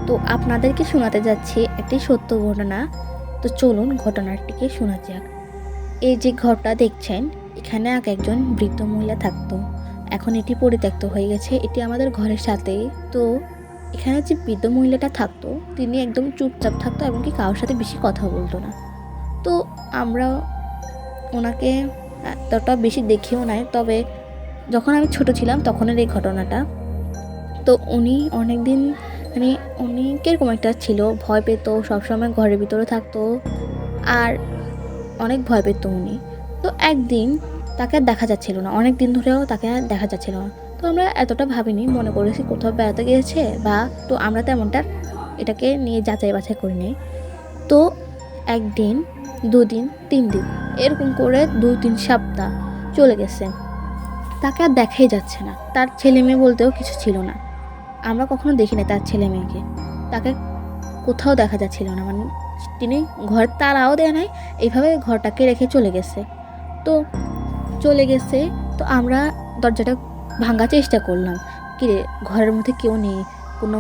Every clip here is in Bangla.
তো আপনাদেরকে শোনাতে যাচ্ছি একটি সত্য ঘটনা। তো চলুন ঘটনাটিকে শোনা যাক। এই যে ঘরটা দেখছেন, এখানে আগে একজন বৃদ্ধ মহিলা থাকতো। এখন এটি পরিত্যক্ত হয়ে গেছে, এটি আমাদের ঘরের সাথেই। তো এখানে যে বৃদ্ধ মহিলাটা থাকতো, তিনি একদম চুপচাপ থাকতো এবং কি কারোর সাথে বেশি কথা বলতো না। তো আমরা ওনাকে এতটা বেশি দেখিও নাই, তবে যখন আমি ছোট ছিলাম তখনের এই ঘটনাটা। তো উনি অনেক দিন মানে উনি কীরকম একটা ছিল, ভয় পেত, সবসময় ঘরের ভিতরে থাকতো আর অনেক ভয় পেত উনি। তো একদিন তাকে আর দেখা যাচ্ছিল না, অনেক দিন ধরেও তাকে আর দেখা যাচ্ছিল না। তো আমরা এতটা ভাবিনি, মনে করেছি কোথাও বেড়াতে গিয়েছে বা, তো আমরা তেমনটা এটাকে নিয়ে যাচাই বাছাই করিনি। তো একদিন, দুদিন, 3 দিন এরকম করে 2-3 সপ্তাহ চলে গেছে, তাকে আর দেখাই যাচ্ছে না। তার ছেলে মেয়ে বলতেও কিছু ছিল না, আমরা কখনো দেখিনি তার ছেলে মেয়েকে। তাকে কোথাও দেখা যাচ্ছিল না, মানে তিনি ঘর তারাও দেয় নাই, এইভাবে ঘরটাকে রেখে চলে গেছে। তো চলে গেছে, তো আমরা দরজাটা ভাঙার চেষ্টা করলাম, কিরে ঘরের মধ্যে কেউ নেই, কোনো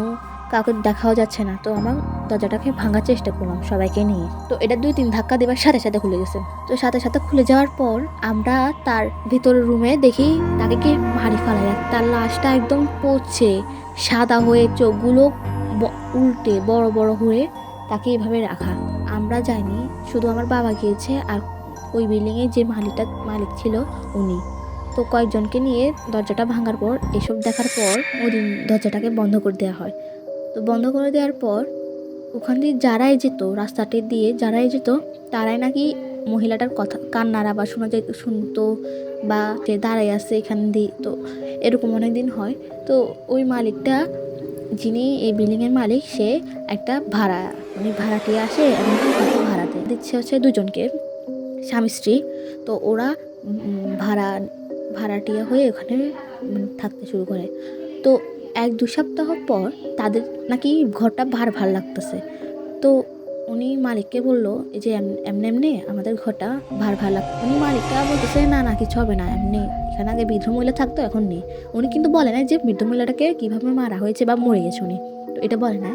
কাউকে দেখাও যাচ্ছে না। তো আমার দরজাটাকে ভাঙার চেষ্টা করলাম সবাইকে নিয়ে। তো এটা 2-3 ধাক্কা দেবার সাথে সাথে খুলে গেছে। তো সাথে সাথে খুলে যাওয়ার পর আমরা তার ভিতরের রুমে দেখি তাকে কি ভারী ফালাই, তার লাশটা একদম পচে সাদা হয়ে, চোখগুলো উল্টে বড় বড় হয়ে তাকে এভাবে রাখা। আমরা যাইনি, শুধু আমার বাবা গিয়েছে আর ওই বিল্ডিংয়ে যে মালিক ছিল উনি। তো কয়েকজনকে নিয়ে দরজাটা ভাঙার পর, এসব দেখার পর ওই দিন দরজাটাকে বন্ধ করে দেওয়া হয়। তো বন্ধ করে দেওয়ার পর ওখান দিয়ে যারাই যেত, রাস্তাটি দিয়ে যারাই যেত, তারাই নাকি মহিলাটার কথা কান্নার আবার শুনতো বা যে দাঁড়াই আছে এখান দিয়ে। তো এরকম অনেক দিন হয়। তো ওই মালিকটা, যিনি এই বিল্ডিংয়ের মালিক, সে একটা ভাড়াটিয়া আসে এবং তাকে ভাড়াতে দিচ্ছে হচ্ছে 2জনকে, স্বামী স্ত্রী। তো ওরা ভাড়াটিয়া হয়ে ওখানে থাকতে শুরু করে। তো 1-2 সপ্তাহ পর তাদের নাকি ঘরটা ভার লাগতেছে। তো উনি মালিককে বলল যে এমনি আমাদের ঘরটা ভার লাগতো। উনি মালিকটা বলতেছে না না কিছু হবে না, এমনি এখানে আগে বৃদ্ধ মহিলা থাকতো এখন নেই। উনি কিন্তু বলে না যে বৃদ্ধ মহিলাটাকে কীভাবে মারা হয়েছে বা মরে গেছে উনি, তো এটা বলে না।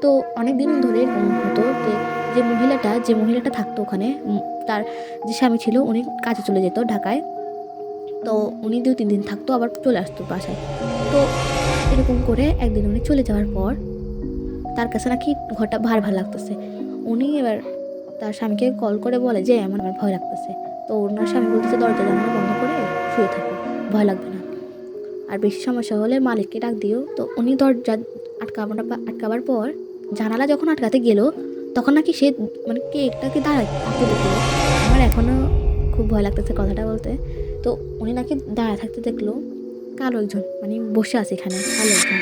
তো অনেক দিন ধরে এরকম হতো যে মহিলাটা থাকতো ওখানে, তার যে স্বামী ছিল উনি কাজে চলে যেত ঢাকায়। তো উনি 2-3 দিন থাকতো, আবার চলে আসতো বাসায়। তো এরকম করে একদিন উনি চলে যাওয়ার পর তার কাছে নাকি ঘরটা ভার লাগতেছে। উনি এবার তার স্বামীকে কল করে বলে যে আমার ভয় লাগতেছে। তো ওনার স্বামী বলতেছে দরজা জানালা বন্ধ করে শুয়ে থাকো, ভয় লাগবে না, আর বেশি সমস্যা হলে মালিককে ডাক দিও। তো উনি দরজা আটকাবার পর জানালা যখন আটকাতে গেল, তখন নাকি সে মানে কে একটাকে দাঁড়ায় থাকতে দেখলো। আমার এখনও খুব ভয় লাগতেছে কথাটা বলতে। তো উনি নাকি দাঁড়ায় থাকতে দেখলো কালো একজন, মানে বসে আছে এখানে কালো একজন।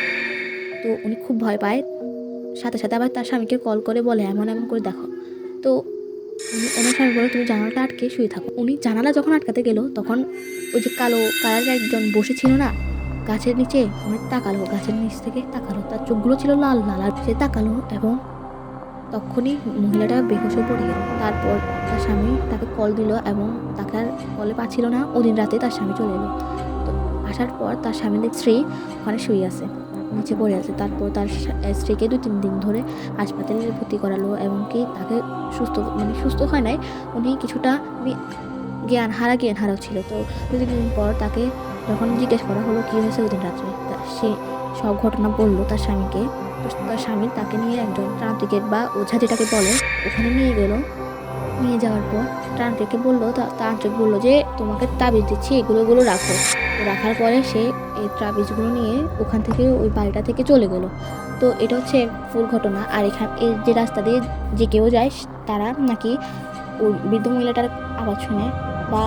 তো উনি খুব ভয় পায়, সাথে সাথে আবার তার স্বামীকে কল করে বলে এমন করে দেখো। তো ওনার স্বামী বলে তুমি জানালাটা আটকে শুয়ে থাকো। উনি জানালা যখন আটকাতে গেল, তখন ওই যে কালো কালারের একজন বসেছিল না গাছের নিচে, উনি তাকালো, গাছের নিচ থেকে তাকালো, তার চোখগুলো ছিল লাল লাল, আর সে তাকালো এবং তখনই মহিলাটা বেহুশ হয়ে পড়ে গেল। তারপর তার স্বামী তাকে কল দিল এবং তাকে আর কলে পাচ্ছিল না। ওদিন রাতে তার স্বামী চলে এলো। তো আসার পর তার স্বামীর স্ত্রী ওখানে শুয়ে আছে, নিচে পড়ে আছে। তারপর তার স্ত্রীকে 2-3 দিন ধরে হাসপাতালে ভর্তি করালো এবং কি তাকে সুস্থ হয় নাই, উনি কিছুটা জ্ঞান হারাও ছিল। তো 2-3 দিন পর তাকে যখন জিজ্ঞেস করা হলো কী হয়েছে ওই দিন রাত্রে, সে সব ঘটনা বললো তার স্বামীকে। তো তার স্বামী তাকে নিয়ে একজন তান্ত্রিকের বা ওঝা যেটাকে বলে ওখানে নিয়ে গেল। নিয়ে যাওয়ার পর তান্ত্রিককে বললো, তান্ত্রিক বললো যে তোমাকে তাবিজ দিচ্ছি, এগুলো রাখো। তো রাখার পরে সে এই তাবিজগুলো নিয়ে ওখান থেকে ওই বাড়িটা থেকে চলে গেল। তো এটা হচ্ছে ফুল ঘটনা। আর এই যে রাস্তা দিয়ে যে কেউ যায় তারা নাকি ওই বৃদ্ধ মহিলাটার আওয়াজ শুনে বা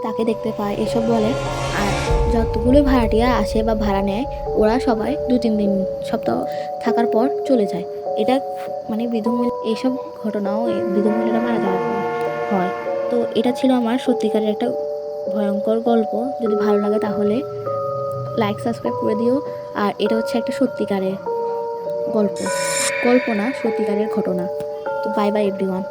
তাকে দেখতে পায় এসব বলে। আর যতগুলো ভাড়াটিয়া আসে বা ভাড়া নেয়, ওরা সবাই 2-3 দিন সপ্তাহ থাকার পর চলে যায়। এটা মানে বৃদ্ধ মহিলা, এইসব ঘটনাও বৃদ্ধ মহিলারা মারা যাওয়ার পর হয়। তো এটা ছিল আমার সত্যিকারের একটা ভয়ঙ্কর গল্প। যদি ভালো লাগে তাহলে লাইক সাবস্ক্রাইব করে দিও। আর এটা হচ্ছে একটা সত্যিকারের গল্প না, সত্যিকারের ঘটনা। তো বাই বাই এভরিওয়ান।